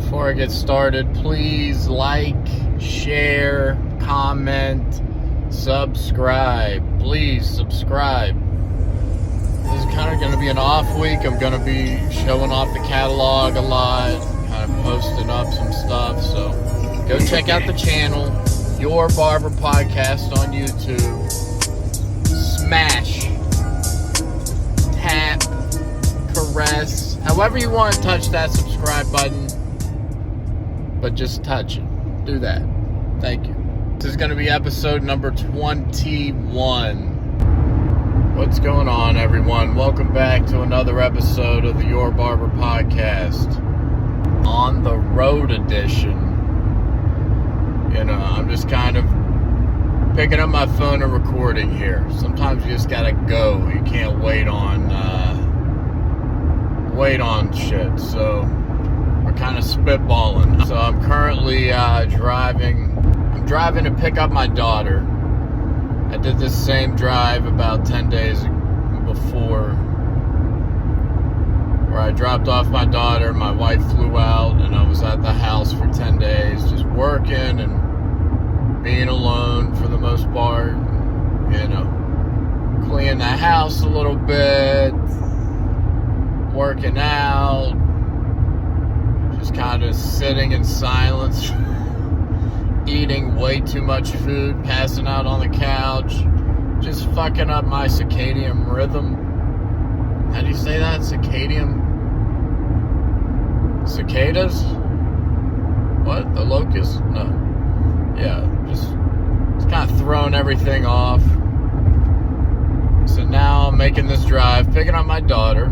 Before I get started, please like, share, comment, subscribe. Please subscribe. This is kind of going to be an off week. I'm going to be showing off the catalog a lot, kind of posting up some stuff. So go check out the channel, Your Barber Podcast on YouTube. Smash, tap, caress, however you want to touch that subscribe button. But just touch it. Do that. Thank you. This is going to be episode number 21. What's going on, everyone? Welcome back to another episode of the Your Barber Podcast. On the road edition. I'm just kind of picking up my phone and recording here. Sometimes you just gotta go. You can't wait on shit. So we're kind of spitballing. So I'm currently driving to pick up my daughter. I did this same drive about 10 days before, where I dropped off my daughter. My wife flew out and I was at the house for 10 days just working and being alone for the most part. Cleaning the house a little bit, working out, just kind of sitting in silence, eating way too much food, passing out on the couch, just fucking up my circadian rhythm. How do you say that? Circadian? Cicadas? What? The locusts? No. Yeah, just kind of throwing everything off. So now I'm making this drive, picking up my daughter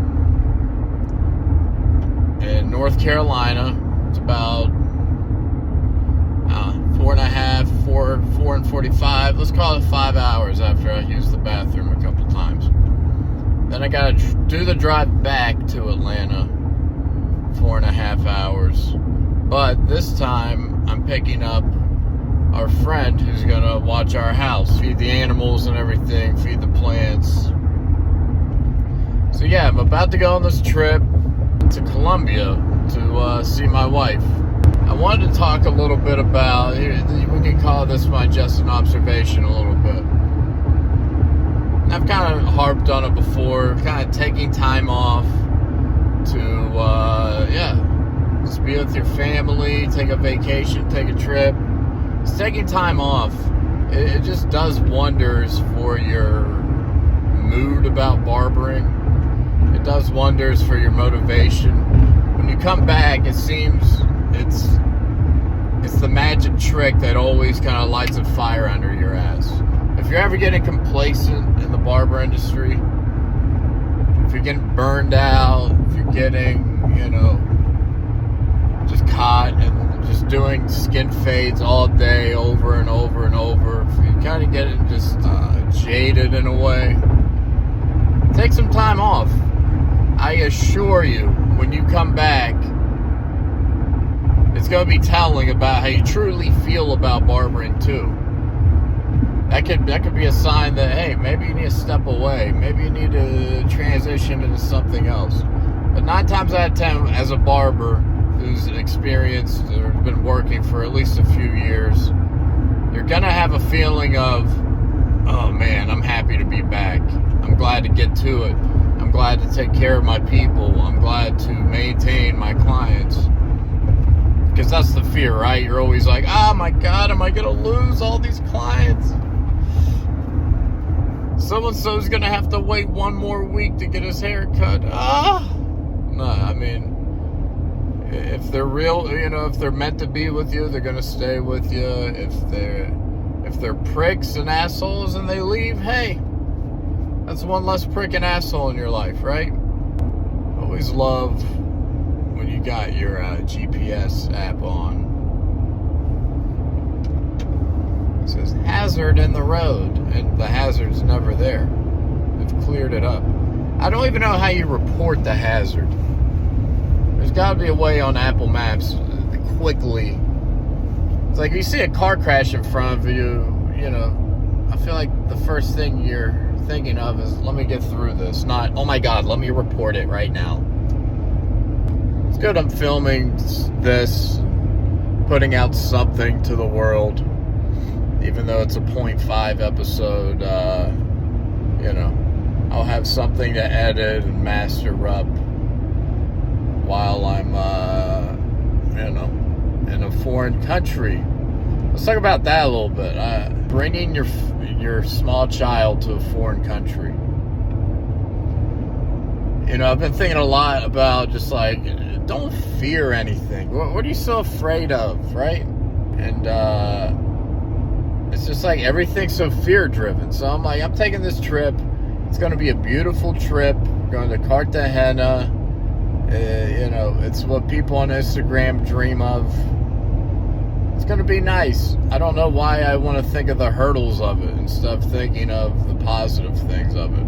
in North Carolina. It's about 4:45. Let's call it 5 hours after I used the bathroom a couple times. Then I gotta do the drive back to Atlanta, 4.5 hours. But this time I'm picking up our friend who's gonna watch our house, feed the animals and everything, feed the plants. So yeah, I'm about to go on this trip to Colombia to see my wife. I wanted to talk a little bit about, we can call this my just an observation a little bit. I've kind of harped on it before, kind of taking time off to, just be with your family, take a vacation, take a trip. It's taking time off. It just does wonders for your mood about barbering. It does wonders for your motivation. When you come back, it seems it's the magic trick that always kind of lights a fire under your ass. If you're ever getting complacent in the barber industry, if you're getting burned out, if you're getting, just caught and just doing skin fades all day over and over and over, if you kind of get just jaded in a way, take some time off. I assure you, when you come back, it's going to be telling about how you truly feel about barbering too. That could be a sign that, hey, maybe you need to step away. Maybe you need to transition into something else. But 9 times out of 10, as a barber who's experienced or been working for at least a few years, you're going to have a feeling of, oh man, I'm happy to be back. I'm glad to get to it. I'm glad to take care of my people. I'm glad to maintain my clients. Because that's the fear, right? You're always like, oh my God, am I going to lose all these clients? So-and-so's going to have to wait 1 more week to get his hair cut. No, I mean, if they're real, if they're meant to be with you, they're going to stay with you. If they're pricks and assholes and they leave, hey, that's one less prick and asshole in your life, right? Always love when you got your GPS app on. It says hazard in the road, and the hazard's never there. They've cleared it up. I don't even know how you report the hazard. There's got to be a way on Apple Maps quickly. It's like you see a car crash in front of you, I feel like the first thing you're thinking of is, let me get through this, not, oh my God, let me report it right now. It's good I'm filming this, putting out something to the world, even though it's a 0.5 episode. I'll have something to edit and master up while I'm in a foreign country. Let's talk about that a little bit. Bringing your small child to a foreign country. I've been thinking a lot about just like, don't fear anything. What are you so afraid of, right? And it's just like everything's so fear-driven. So I'm like, I'm taking this trip. It's going to be a beautiful trip. We're going to Cartagena. It's what people on Instagram dream of. It's going to be nice. I don't know why I want to think of the hurdles of it instead of thinking of the positive things of it.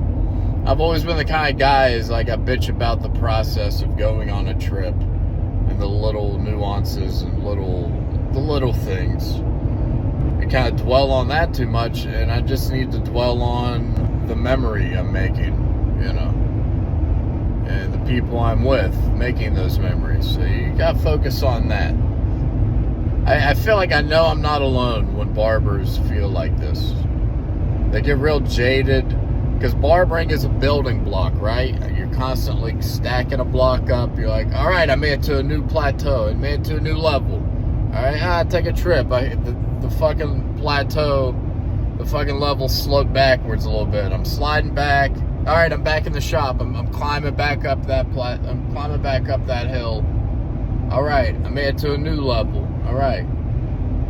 I've always been the kind of guy is like I bitch about the process of going on a trip and the little nuances and the little things. I kind of dwell on that too much, and I just need to dwell on the memory I'm making, and the people I'm with making those memories. So you got to focus on that. I feel like I know I'm not alone when barbers feel like this. They get real jaded because barbering is a building block, right? You're constantly stacking a block up. You're like, all right, I made it to a new plateau. I made it to a new level. All right, take a trip. I hit the fucking plateau. The fucking level sloped backwards a little bit. I'm sliding back. All right, I'm back in the shop. I'm climbing back up that I'm climbing back up that hill. All right, I made it to a new level. All right,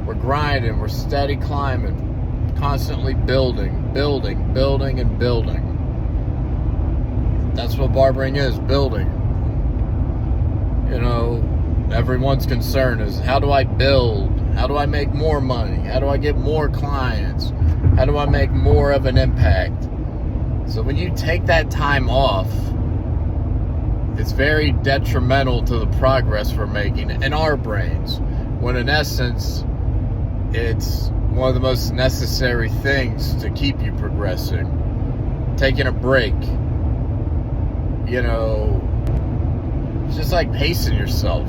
we're grinding. We're steady climbing, constantly building, and building. That's what barbering is, building. Everyone's concern is, how do I build? How do I make more money? How do I get more clients? How do I make more of an impact? So when you take that time off, it's very detrimental to the progress we're making in our brains, when in essence, it's one of the most necessary things to keep you progressing. Taking a break, it's just like pacing yourself.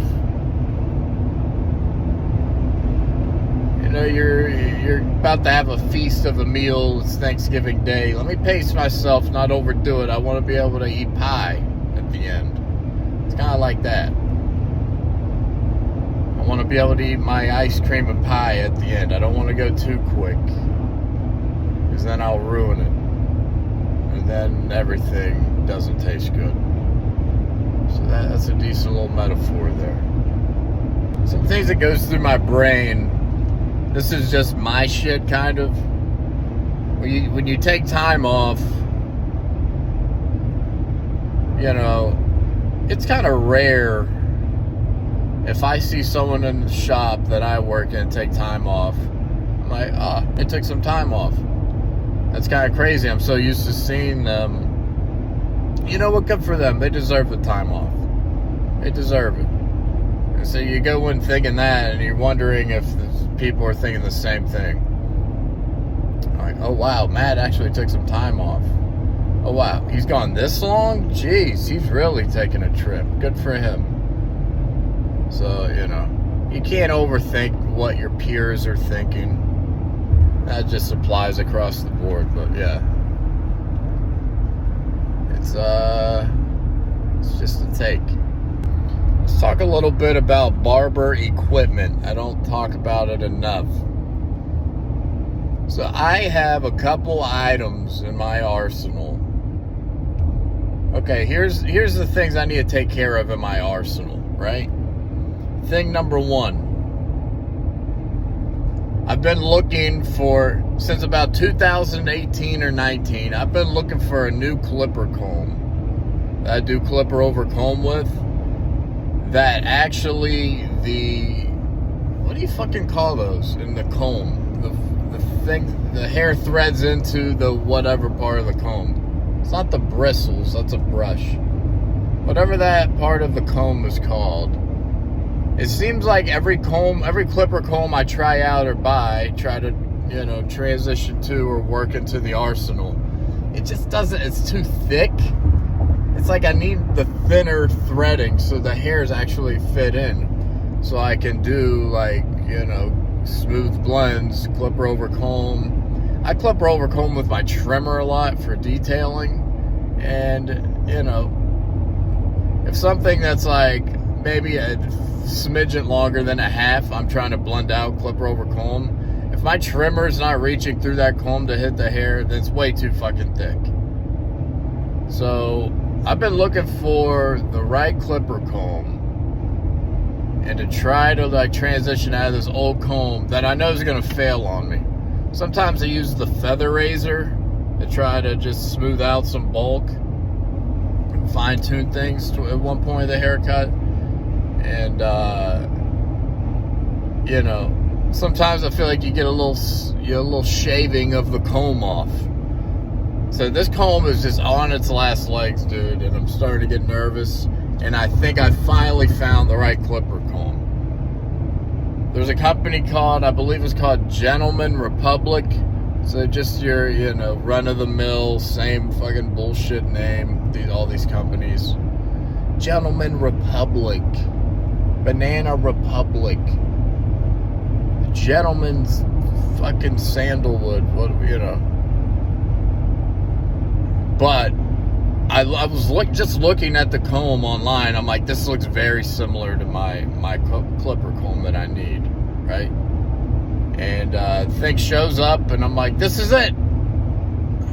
You're about to have a feast of a meal. It's Thanksgiving Day. Let me pace myself, not overdo it. I want to be able to eat pie at the end. It's kind of like that. I want to be able to eat my ice cream and pie at the end. I don't want to go too quick, because then I'll ruin it. And then everything doesn't taste good. So that's a decent little metaphor there. Some things that goes through my brain. This is just my shit, kind of. When you take time off, it's kind of rare if I see someone in the shop that I work in take time off. I'm like, they took some time off. That's kind of crazy. I'm so used to seeing them. Good for them. They deserve the time off. They deserve it. And so you go in thinking that, and you're wondering if people are thinking the same thing. Like, oh wow, Matt actually took some time off. Oh wow, he's gone this long? Jeez, he's really taking a trip. Good for him. So, you can't overthink what your peers are thinking. That just applies across the board, but yeah. It's just a take. Let's talk a little bit about barber equipment. I don't talk about it enough. So I have a couple items in my arsenal. Okay, here's the things I need to take care of in my arsenal, right? Thing number one. I've been looking since about 2018 or 19, I've been looking for a new clipper comb that I do clipper over comb with. That actually what do you fucking call those in the comb? The thing, the hair threads into the whatever part of the comb. It's not the bristles, that's a brush. Whatever that part of the comb is called. It seems like every clipper comb I try out or try to, transition to or work into the arsenal, it just doesn't, it's too thick. it's like I need the thinner threading so the hairs actually fit in. So I can do, like, you know, smooth blends, clipper over comb. I clipper over comb with my trimmer a lot for detailing. And, you know, if something that's like maybe a smidgen longer than a half, I'm trying to blend out clipper over comb. If my trimmer's not reaching through that comb to hit the hair, then it's way too fucking thick. So I've been looking for the right clipper comb and to try to, like, transition out of this old comb that I know is going to fail on me. Sometimes I use the feather razor to try to just smooth out some bulk and fine-tune things at one point of the haircut. And, you know, sometimes I feel like you get a little shaving of the comb off. So this comb is just on its last legs, dude, and I'm starting to get nervous. And I think I finally found the right clipper comb. There's a company called, I believe it's called Gentleman Republic. So just your, you know, run-of-the-mill, same fucking bullshit name, all these companies. Gentleman Republic. Banana Republic. Gentleman's fucking sandalwood. What, you know. But I was just looking at the comb online. I'm like, this looks very similar to my clipper comb that I need, right? And the thing shows up, and I'm like, this is it.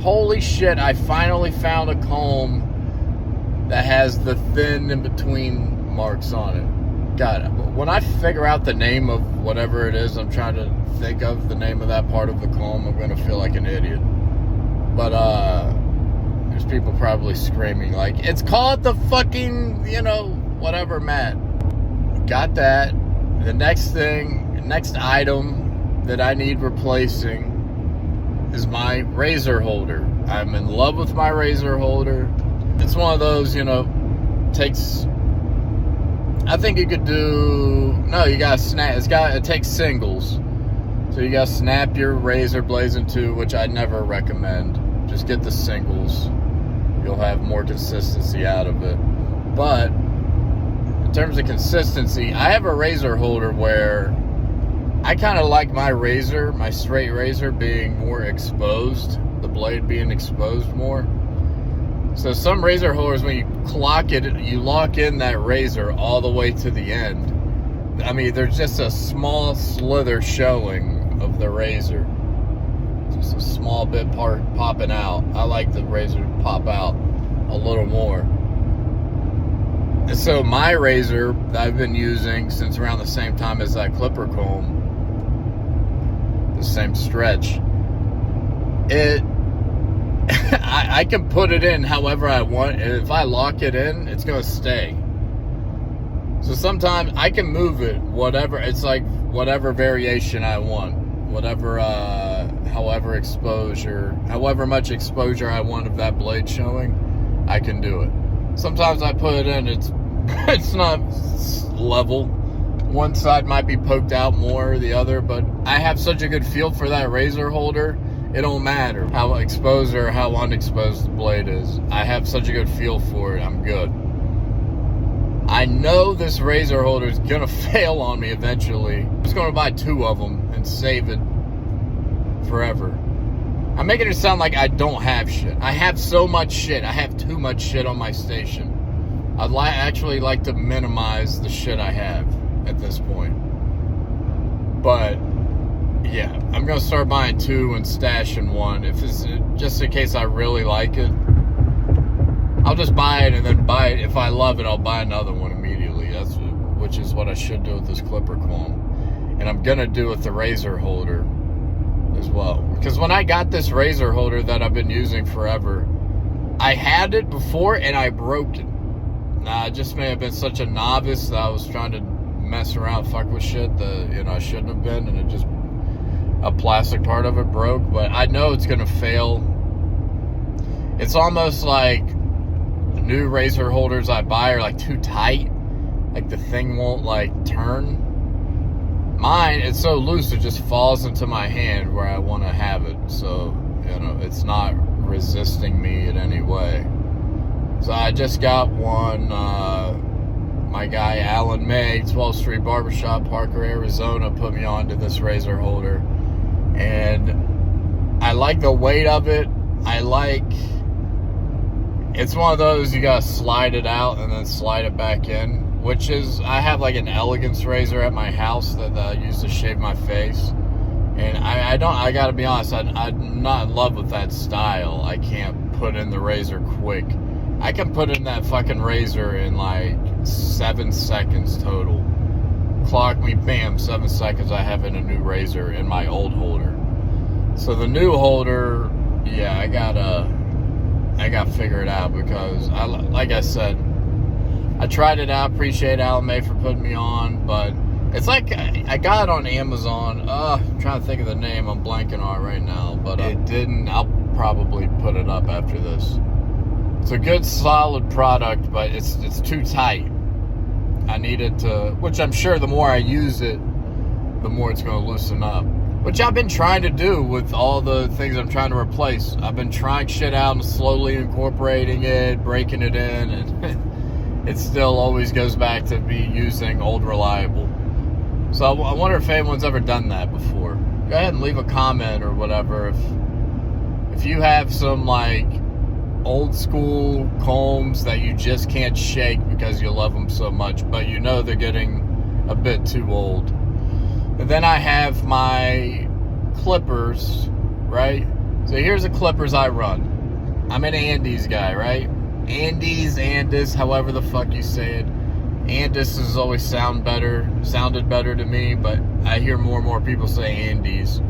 Holy shit, I finally found a comb that has the thin in-between marks on it. God, when I figure out the name of whatever it is I'm trying to think of, the name of that part of the comb, I'm going to feel like an idiot. But, there's people probably screaming like, it's called the fucking, you know, whatever, Matt. Got that. The next item that I need replacing is my razor holder. I'm in love with my razor holder. It's one of those, you know, I think you could do, no, you gotta snap, it takes singles. So you gotta snap your razor blades in two, which I never recommend. Just get the singles. You'll have more consistency out of it. But in terms of consistency, I have a razor holder where I kind of like my razor, my straight razor, being more exposed, the blade being exposed more. So some razor holders, when you clock it, you lock in that razor all the way to the end. I mean, there's just a small slither showing of the razor. Just a small bit part popping out. I like the razor to pop out a little more. And so my razor that I've been using since around the same time as that clipper comb, the same stretch, I can put it in however I want. If I lock it in, it's going to stay. So sometimes I can move it, whatever. It's like whatever variation I want. Whatever, however much exposure I want of that blade showing, I can do it. Sometimes I put it in, it's not level. One side might be poked out more, the other, but I have such a good feel for that razor holder, it don't matter how exposed or how unexposed the blade is. I have such a good feel for it, I'm good. I know this razor holder is gonna fail on me eventually. I'm just gonna buy 2 of them and save it forever. I'm making it sound like I don't have shit. I have so much shit. I have too much shit on my station. I'd actually like to minimize the shit I have at this point. But yeah, I'm gonna start buying 2 and stashing 1. If it's just in case I really like it, I'll just buy it and then buy it. If I love it, I'll buy another one immediately. Which is what I should do with this clipper comb. And I'm gonna do with the razor holder as well. Because when I got this razor holder that I've been using forever, I had it before and I broke it. I just may have been such a novice that I was trying to mess around, fuck with shit that, you know, I shouldn't have been, and it just, a plastic part of it broke. But I know it's gonna fail. It's almost like new razor holders I buy are like too tight, like the thing won't like turn. Mine, it's so loose it just falls into my hand where I want to have it, so, you know, it's not resisting me in any way. So I just got one. My guy Alan May, 12th Street Barbershop, Parker, Arizona, put me onto this razor holder. And I like the weight of it. It's one of those you gotta slide it out and then slide it back in, which is, I have like an elegance razor at my house that I use to shave my face. And I gotta be honest, I'm not in love with that style. I can't put in the razor quick. I can put in that fucking razor in like 7 seconds total. Clock me, bam, 7 seconds, I have in a new razor in my old holder. So the new holder, yeah, I gotta figure it out, because like I said, I tried it out. Appreciate Alan May for putting me on, but it's like I got it on Amazon. I'm trying to think of the name. I'm blanking on it right now, but it didn't. I'll probably put it up after this. It's a good, solid product, but it's too tight. I need it to, which I'm sure the more I use it, the more it's going to loosen up. Which I've been trying to do with all the things I'm trying to replace. I've been trying shit out and slowly incorporating it, breaking it in, and it still always goes back to be using old reliable. So I wonder if anyone's ever done that before. Go ahead and leave a comment or whatever if you have some like old school combs that you just can't shake because you love them so much, but you know they're getting a bit too old. And then I have my clippers, right? So here's the clippers I run. I'm an Andes guy, right? Andis, however the fuck you say it. Andis has always sounded better to me, but I hear more and more people say Andes.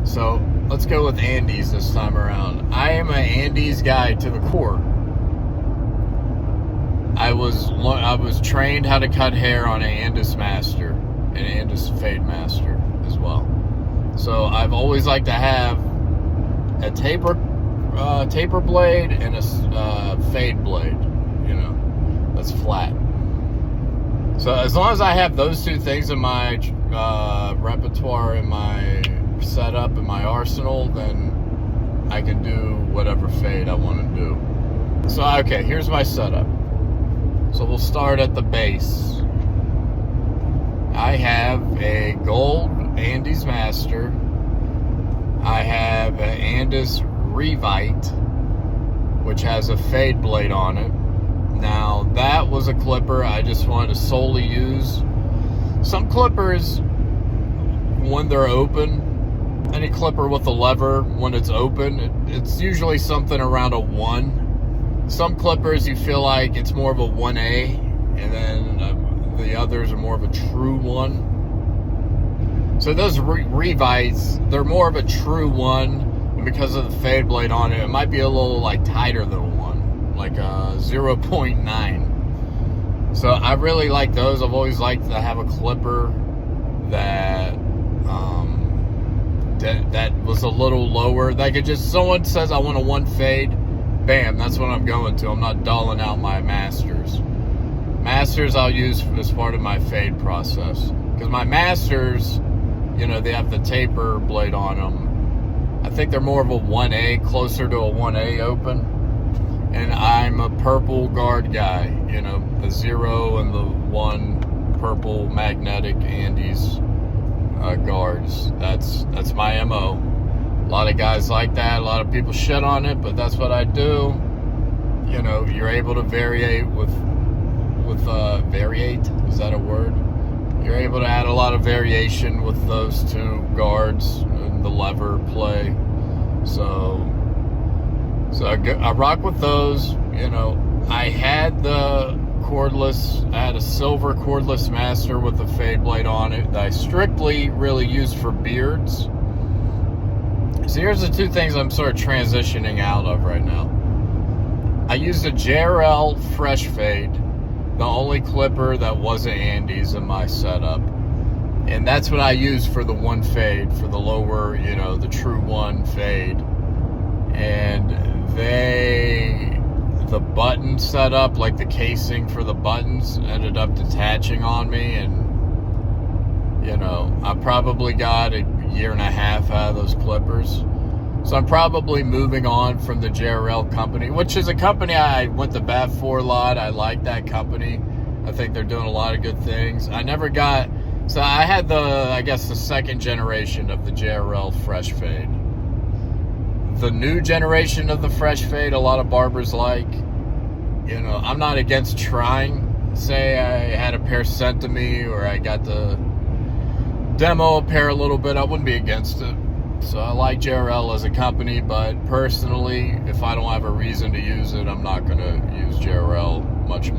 So let's go with Andes this time around. I am an Andes guy to the core. I was trained how to cut hair on an Andes Master, an Andes Fade Master as well. So I've always liked to have a taper blade and a fade blade, you know, that's flat. So as long as I have those two things in my repertoire, in my setup, in my arsenal, then I can do whatever fade I want to do. So okay, here's my setup. So we'll start at the base. I have a gold Andes Master. I have an Andes Revite, which has a fade blade on it. Now, that was a clipper I just wanted to solely use. Some clippers, when they're open, any clipper with a lever, when it's open, it's usually something around a 1. Some clippers, you feel like it's more of a 1A, and then the others are more of a true 1. So those Revites, they're more of a true 1, and because of the fade blade on it, it might be a little like tighter than a 1, like a 0.9. So I really like those. I've always liked to have a clipper that that was a little lower. That could just, someone says I want a 1 fade, bam, that's what I'm going to. I'm not dulling out my Masters. Masters I'll use as part of my fade process, because my Masters, you know, they have the taper blade on them. I think they're more of a 1A, closer to a 1A open. And I'm a purple guard guy, you know, the 0 and the 1 purple magnetic Andes guards. That's my MO. A lot of guys like that. A lot of people shit on it, but that's what I do. You know, you're able to variate with variate, is that a word? You're able to add a lot of variation with those two guards and the lever play. So I rock with those. You know, I had the cordless, I had a silver cordless Master with a fade blade on it that I strictly really used for beards. So here's the two things I'm sort of transitioning out of right now. I used a JRL Fresh Fade, the only clipper that wasn't Andes in my setup. And that's what I used for the 1 fade, for the lower, you know, the true 1 fade. And the button setup, like the casing for the buttons, ended up detaching on me. And, you know, I probably got a 1.5 years out of those clippers. So I'm probably moving on from the JRL company, which is a company I went to bat for a lot. I like that company. I think they're doing a lot of good things. I had the second generation of the JRL Fresh Fade. The new generation of the Fresh Fade, a lot of barbers like. You know, I'm not against trying. Say I had a pair sent to me, or I got to demo a pair a little bit, I wouldn't be against it. So I like JRL as a company, but personally, if I don't have a reason to use it, I'm not going to use JRL much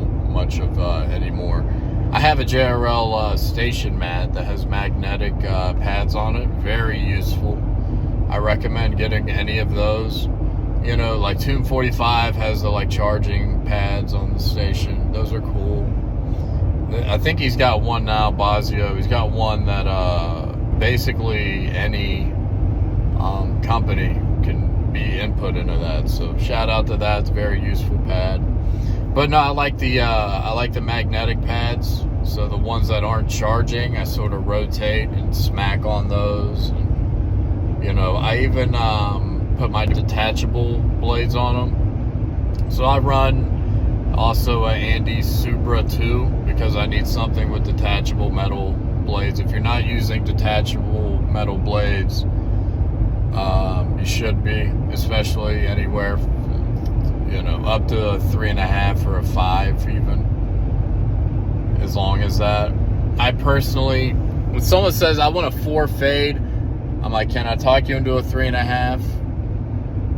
anymore. I have a JRL station mat that has magnetic pads on it. Very useful. I recommend getting any of those. You know, like Tune 45 has the charging pads on the station. Those are cool. I think he's got one now, Bazio. He's got one that basically any company can be input into that. So shout out to that. It's a very useful pad. But no, I like the magnetic pads. So the ones that aren't charging, I sort of rotate and smack on those. And, you know, I even put my detachable blades on them. So I run also a Andes Supra 2 because I need something with detachable metal blades. If you're not using detachable metal blades, you should be, especially anywhere, you know, up to a 3.5 or a 5 even, as long as that. I personally, when someone says I want a 4 fade, I'm like, can I talk you into a 3.5?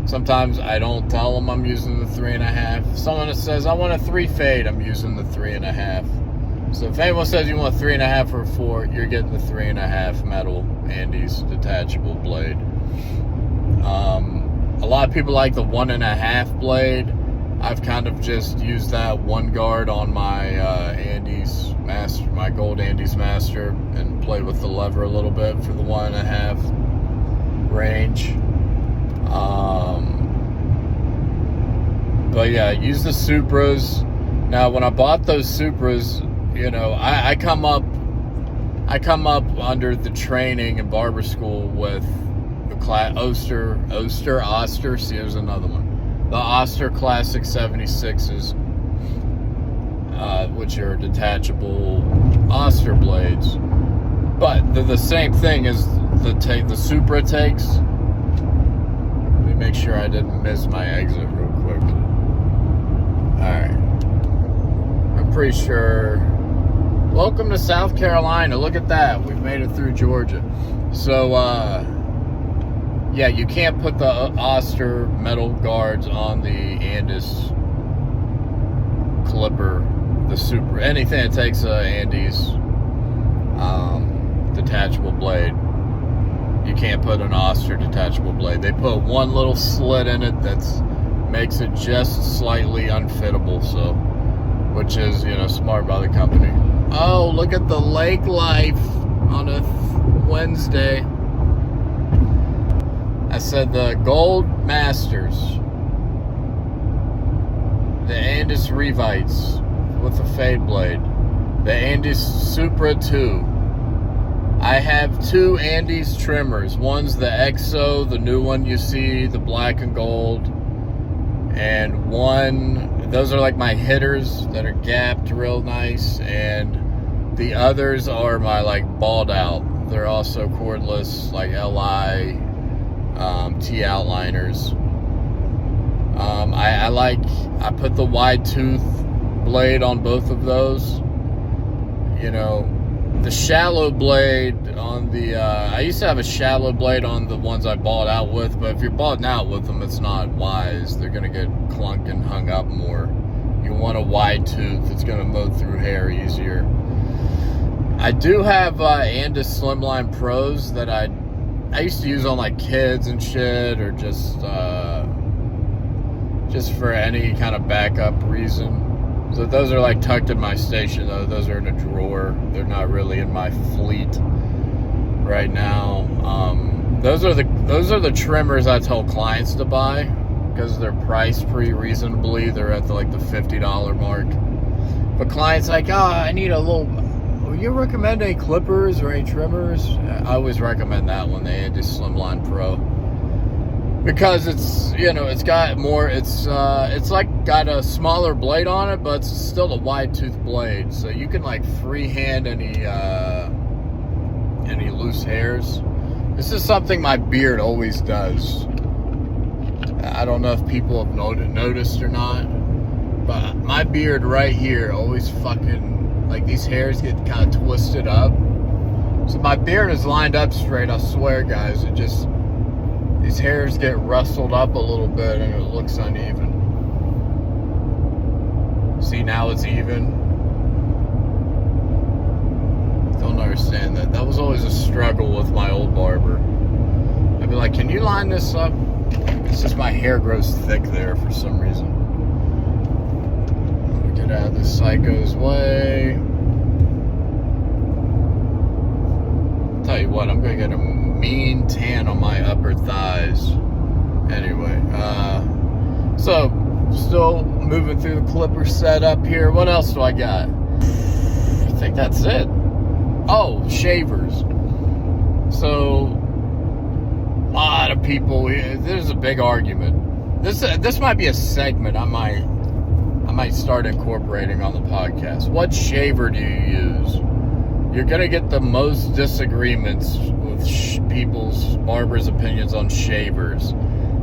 Sometimes I don't tell them I'm using the 3.5. Someone that says I want a 3 fade, I'm using the 3.5. So if anyone says you want a 3.5 or a 4, you're getting the 3.5 metal Andes detachable blade. A lot of people like the 1.5 blade. I've kind of just used that one guard on my Andes Master, my gold Andes Master, and played with the lever a little bit for the 1.5 range. But yeah, use the Supras. Now, when I bought those Supras, you know, I come up under the training in barber school with the Oster. See, there's another one. The Oster Classic 76s, which are detachable Oster blades. But they're the same thing as the Supra takes. Let me make sure I didn't miss my exit real quick. Alright. I'm pretty sure. Welcome to South Carolina. Look at that. We've made it through Georgia. So, yeah, you can't put the Oster metal guards on the Andes clipper, the Supra. Anything that takes a Andes detachable blade, you can't put an Oster detachable blade. They put one little slit in it that makes it just slightly unfittable, so, which is, you know, smart by the company. Oh, look at the lake life on a Wednesday. I said the Gold Masters, the Andes Revites with the fade blade, the Andes Supra 2. I have 2 Andes trimmers. One's the EXO, the new one you see, the black and gold, and those are like my hitters that are gapped real nice, and the others are my like balled out. They're also cordless, like LI T outliners. I put the wide tooth blade on both of those. You know, the shallow blade on the I used to have a shallow blade on the ones I balled out with, but if you're balling out with them, it's not wise. They're gonna get clunked and hung up more. You want a wide tooth. It's gonna mow through hair easier. I do have Andes Slimline Pros that I used to use on like kids and shit, or just for any kind of backup reason. So those are like tucked in my station though. Those are in a drawer. They're not really in my fleet right now. Those are the trimmers I tell clients to buy because they're priced pretty reasonably. They're at the $50 mark. But clients like, I need a little. Will you recommend any clippers or any trimmers? I always recommend that one. They just Slimline Pro. because it's, you know, it's got more, it's like got a smaller blade on it, but it's still a wide tooth blade, so you can like freehand any loose hairs. This is something my beard always does. I don't know if people have noticed or not, but my beard right here always fucking, like, these hairs get kind of twisted up. So my beard is lined up straight, I swear, guys. It just, these hairs get rustled up a little bit and it looks uneven. See, now it's even. Don't understand that. That was always a struggle with my old barber. I'd be like, can you line this up? It's just my hair grows thick there for some reason. Let me get out of this psycho's way. Tell you what, I'm gonna get a mean tan on my upper thighs. Anyway, so still moving through the clipper setup here. What else do I got? I think that's it. Oh, shavers. So a lot of people, there's a big argument. This might be a segment I might start incorporating on the podcast. What shaver do you use? You're gonna get the most disagreements with people's barbers' opinions on shavers.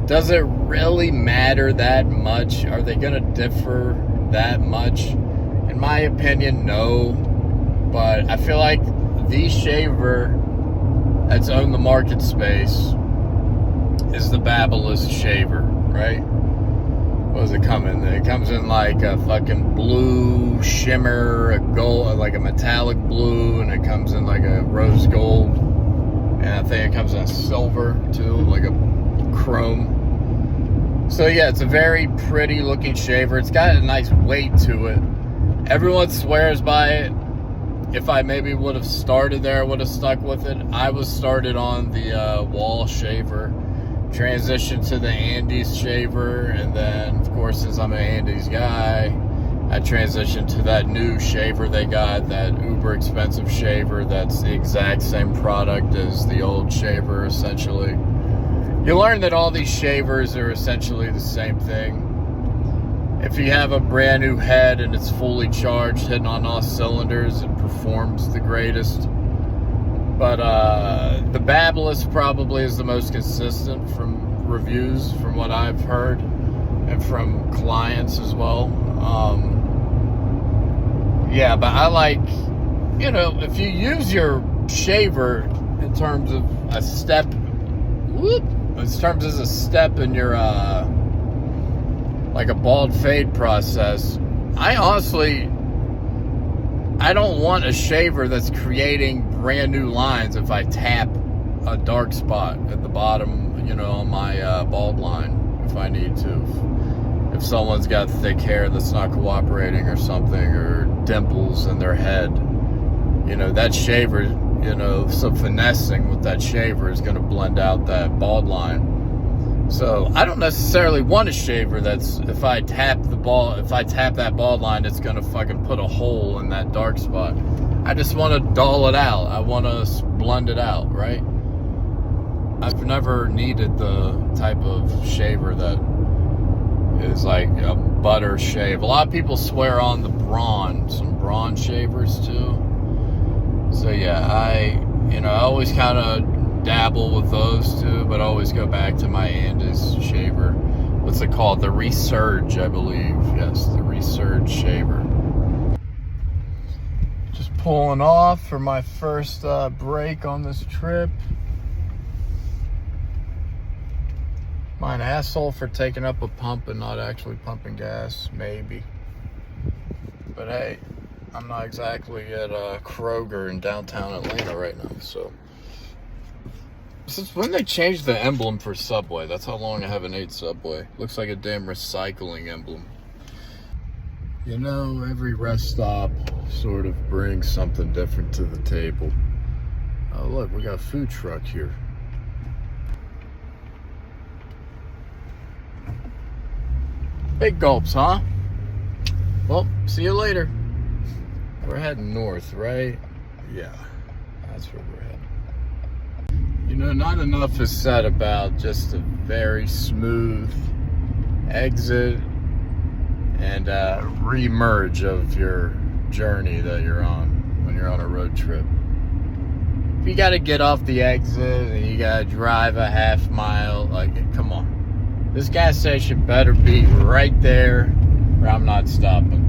Does it really matter that much? Are they gonna differ that much? In my opinion, no. But I feel like the shaver that's owned the market space is the Babyliss shaver, right? What does it come in? It comes in like a fucking blue shimmer, a gold, like a metallic blue, and it comes in like a rose gold, and I think it comes in a silver too, like a chrome. So yeah, it's a very pretty looking shaver. It's got a nice weight to it. Everyone swears by it. If I maybe would have started there, I would have stuck with it. I was started on the wall shaver, transitioned to the Andes shaver, and then, of course, since I'm an Andes guy, I transitioned to that new shaver they got, that uber expensive shaver that's the exact same product as the old shaver, essentially. You learn that all these shavers are essentially the same thing. If you have a brand new head and it's fully charged, hitting on all cylinders, it performs the greatest. But the Babyliss probably is the most consistent from reviews, from what I've heard, and from clients as well. Yeah, but I like, you know, if you use your shaver in terms of a step, in your like a bald fade process, I don't want a shaver that's creating brand new lines if I tap a dark spot at the bottom, you know, on my bald line, if I need to. If someone's got thick hair that's not cooperating or something, or dimples in their head, you know, that shaver, you know, some finessing with that shaver is going to blend out that bald line. So I don't necessarily want a shaver that's, if I tap that bald line, it's gonna fucking put a hole in that dark spot. I just want to dull it out. I want to blend it out, right? I've never needed the type of shaver that is like a butter shave. A lot of people swear on the some brawn shavers too. So yeah, I always kind of dabble with those too, but I always go back to my Andes shaver. What's it called? The Resurge, I believe. Yes, the Resurge shaver. Just pulling off for my first break on this trip. Am I an asshole for taking up a pump and not actually pumping gas? Maybe. But hey, I'm not exactly at Kroger in downtown Atlanta right now, so. Since when they changed the emblem for Subway? That's how long I haven't ate Subway. Looks like a damn recycling emblem. You know, every rest stop sort of brings something different to the table. Oh, look, we got a food truck here. Big gulps, huh? Well, see you later. We're heading north, right? Yeah, that's where we're heading. You know, not enough is said about just a very smooth exit and re-merge of your journey that you're on when you're on a road trip. If you got to get off the exit and you got to drive a half mile, like, come on. This gas station better be right there or I'm not stopping.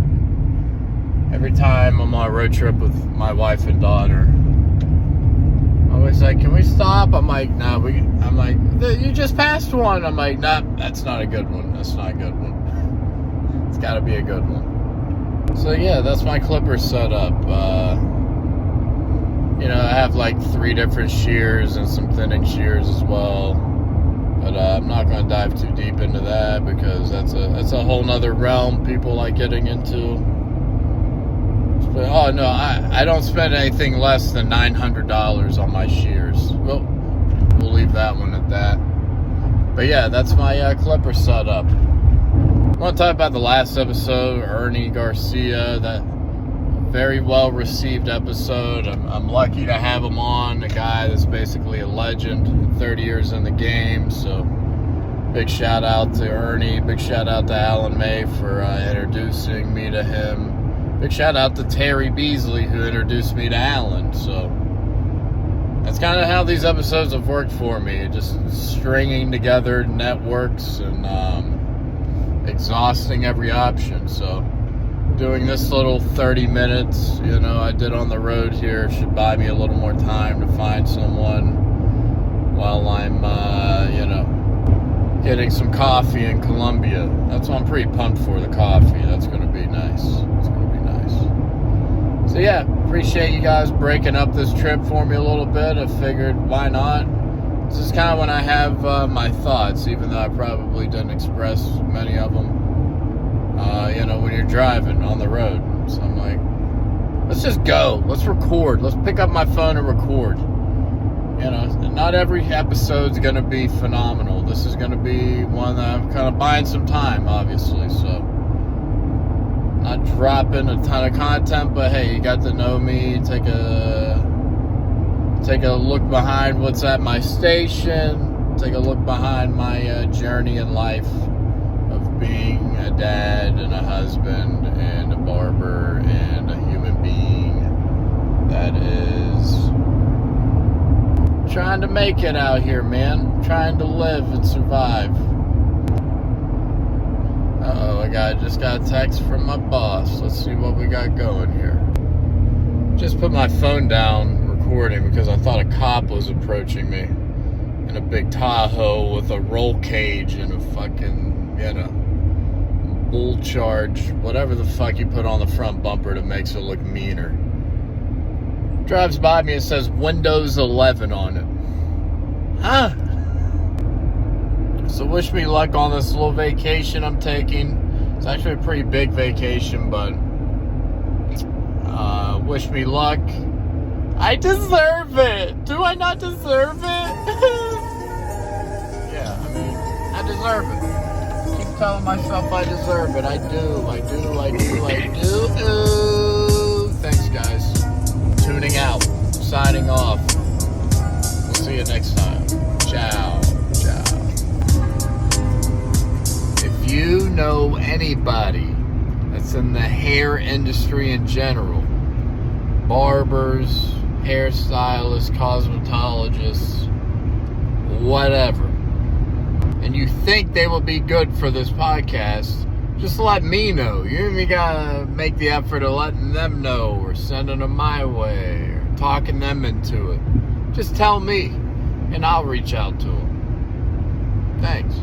Every time I'm on a road trip with my wife and daughter, I'm always like, can we stop? I'm like, nah, I'm like, you just passed one. I'm like, nah, that's not a good one. That's not a good one. It's got to be a good one. So yeah, that's my clipper setup. You know, I have like 3 different shears and some thinning shears as well. But I'm not going to dive too deep into that because that's a whole nother realm people like getting into. But, oh no, I don't spend anything less than $900 on my shears. Well, we'll leave that one at that. But yeah, that's my clipper setup. I want to talk about the last episode, Ernie Garcia, that very well received episode. I'm lucky to have him on, a guy that's basically a legend, 30 years in the game. So big shout out to Ernie, big shout out to Alan May for introducing me to him. Big shout out to Terry Beasley who introduced me to Alan. So that's kind of how these episodes have worked for me, just stringing together networks and exhausting every option. So doing this little 30 minutes, you know, I did on the road here should buy me a little more time to find someone while I'm, you know, getting some coffee in Colombia. That's what I'm pretty pumped for, the coffee. That's going to be nice. It's going to be nice. So yeah, appreciate you guys breaking up this trip for me a little bit. I figured, why not? This is kind of when I have my thoughts, even though I probably didn't express many of them. You know, when you're driving on the road. So I'm like, let's just go. Let's record. Let's pick up my phone and record. You know, not every episode's going to be phenomenal. This is going to be one that I'm kind of buying some time, obviously. So, not dropping a ton of content, but hey, you got to know me. Take a look behind what's at my station. Take a look behind my journey in life of being a dad and a husband and a barber and a human being that is trying to make it out here, man. Trying to live and survive. Uh-oh, I just got a text from my boss. Let's see what we got going here. Just put my phone down recording because I thought a cop was approaching me in a big Tahoe with a roll cage and a fucking, you know, bull charge, whatever the fuck you put on the front bumper that makes it look meaner. Drives by me and says Windows 11 on it. Huh? So wish me luck on this little vacation I'm taking. It's actually a pretty big vacation, but wish me luck. I deserve it. Do I not deserve it? Yeah, I mean, I deserve it. Keep telling myself I deserve it. I do. Thanks, guys. Tuning out. Signing off. We'll see you next time. Ciao. If you know anybody that's in the hair industry in general, barbers, hairstylists, cosmetologists, whatever, and you think they will be good for this podcast, just let me know. You don't even gotta make the effort of letting them know or sending them my way or talking them into it. Just tell me and I'll reach out to them. Thanks.